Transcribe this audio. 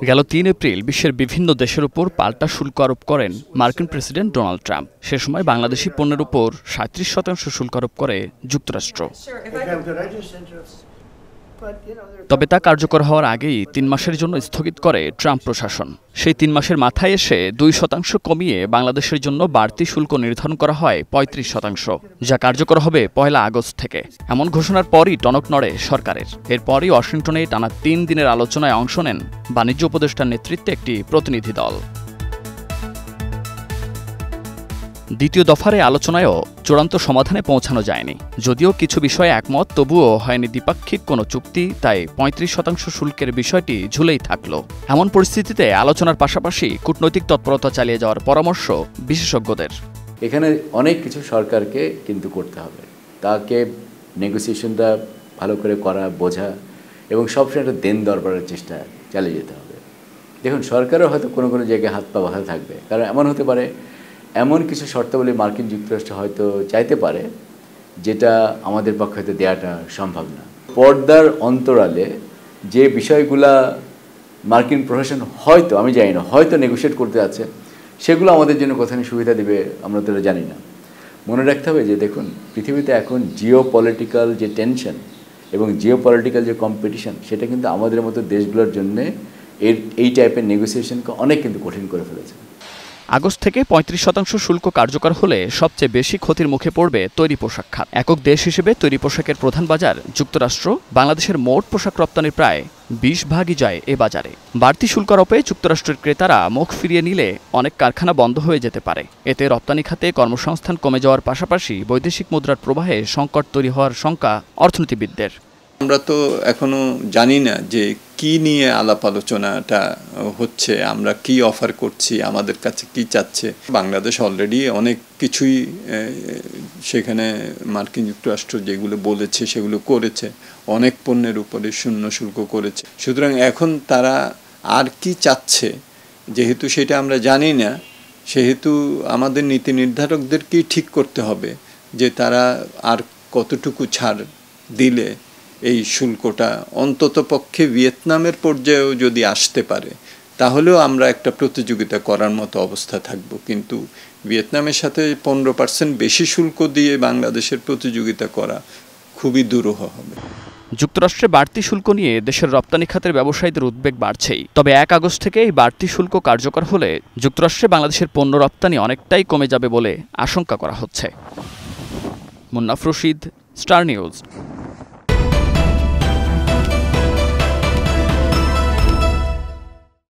গেল ৩ এপ্রিল বিশ্বের বিভিন্ন দেশের উপর পাল্টা শুল্ক আরোপ করেন মার্কিন প্রেসিডেন্ট ডোনাল্ড ট্রাম্প। সে সময় বাংলাদেশি পণ্যের উপর ৩৭% শুল্ক আরোপ করে যুক্তরাষ্ট্র। তবে তা কার্যকর হওয়ার আগেই ৩ মাসের জন্য স্থগিত করে ট্রাম্প প্রশাসন। সেই ৩ মাসের মাথায় এসে ২% কমিয়ে বাংলাদেশের জন্য বাড়তি শুল্ক নির্ধারণ করা হয় ৩৫%, যা কার্যকর হবে ১ আগস্ট থেকে। এমন ঘোষণার পরই টনক নড়ে সরকারের। এরপরই ওয়াশিংটনে টানা ৩ দিনের আলোচনায় অংশ নেন বাণিজ্য উপদেষ্টার নেতৃত্বে একটি প্রতিনিধি দল। দ্বিতীয় দফার আলোচনায়ও চূড়ান্ত সমাধানে পৌঁছানো যায়নি। যদিও কিছু বিষয়ে একমত, তবুও হয়নি দ্বিপাক্ষিক কোনো চুক্তি। তাই ৩৫% শুল্কের বিষয়টি ঝুলেই থাকল। এমন পরিস্থিতিতে আলোচনার পাশাপাশি কূটনৈতিক তৎপরতা চালিয়ে যাওয়ার পরামর্শ বিশেষজ্ঞদের। এখানে অনেক কিছু সরকারকে কিন্তু করতে হবে। তাকে নেগোসিয়েশনটা ভালো করে করা, বোঝা এবং সবসময় একটা দেন দরবারের চেষ্টা চালিয়ে যেতে হবে। দেখুন, সরকারও হয়তো কোনো কোনো জায়গায় হাত পা বাঁধা থাকবে, কারণ এমন হতে পারে এমন কিছু শর্তাবলী মার্কিন যুক্তরাষ্ট্র হয়তো চাইতে পারে যেটা আমাদের পক্ষে হয়তো দেওয়াটা সম্ভব না। পর্দার অন্তরালে যে বিষয়গুলা মার্কিন প্রশাসন হয়তো, আমি জানি না, হয়তো নেগোশিয়েট করতে আছে, সেগুলো আমাদের জন্য কোথায় সুবিধা দেবে আমরা তো জানি না। মনে রাখতে হবে যে দেখুন, পৃথিবীতে এখন জিও পলিটিক্যাল যে টেনশন এবং জিও পলিটিক্যাল যে কম্পিটিশন, সেটা কিন্তু আমাদের মতো দেশগুলোর জন্যে এই টাইপের নেগোসিয়েশনকে অনেক কিন্তু কঠিন করে ফেলেছে। আগস্ট থেকে ৩৫% শুল্ক কার্যকর হলে সবচেয়ে বেশি ক্ষতির মুখে পড়বে তৈরি পোশাক খাত। একক দেশ হিসেবে তৈরি পোশাকের প্রধান বাজার যুক্তরাষ্ট্র। বাংলাদেশের মোট পোশাক রপ্তানির প্রায় ২০% যায় এ বাজারে। বাড়তি শুল্ক আরোপে যুক্তরাষ্ট্রের ক্রেতারা মুখ ফিরিয়ে নিলে অনেক কারখানা বন্ধ হয়ে যেতে পারে। এতে রপ্তানি খাতে কর্মসংস্থান কমে যাওয়ার পাশাপাশি বৈদেশিক মুদ্রার প্রবাহে সংকট তৈরি হওয়ার শঙ্কা অর্থনীতিবিদদের। আমরা তো এখনো জানি না যে কি নিয়ে আলাপ আলোচনাটা হচ্ছে, আমরা কি অফার করছি, আমাদের কাছে কি চাচ্ছে। বাংলাদেশ অলরেডি অনেক কিছুই সেখানে মার্কিন যুক্তরাষ্ট্র যেগুলো বলেছে সেগুলো করেছে, অনেক পণ্যের উপরে শূন্য শুল্ক করেছে। সুতরাং এখন তারা আর কি চাচ্ছে, যেহেতু সেটা আমরা জানি না, সেহেতু আমাদের নীতি নির্ধারকদেরকেই ঠিক করতে হবে যে তারা আর কতটুকু ছাড় দিলে এই শুল্কটা অন্তত পক্ষে ভিয়েতনামের পর্যায়েও যদি আসতে পারে, তাহলেও আমরা একটা প্রতিযোগিতা করার মতো অবস্থা থাকব। কিন্তু ভিয়েতনামের সাথে 15% বেশি শুল্ক দিয়ে বাংলাদেশের প্রতিযোগিতা করা খুবই দুরূহ হবে। যুক্তরাষ্ট্রে বাড়তি শুল্ক নিয়ে দেশের রপ্তানি খাতের ব্যবসায়ীদের উদ্বেগ বাড়ছেই। তবে ১ আগস্ট থেকে এই বাড়তি শুল্ক কার্যকর হলে যুক্তরাষ্ট্রে বাংলাদেশের পণ্য রপ্তানি অনেকটাই কমে যাবে বলে আশঙ্কা করা হচ্ছে। Munnaf Rashid, star news.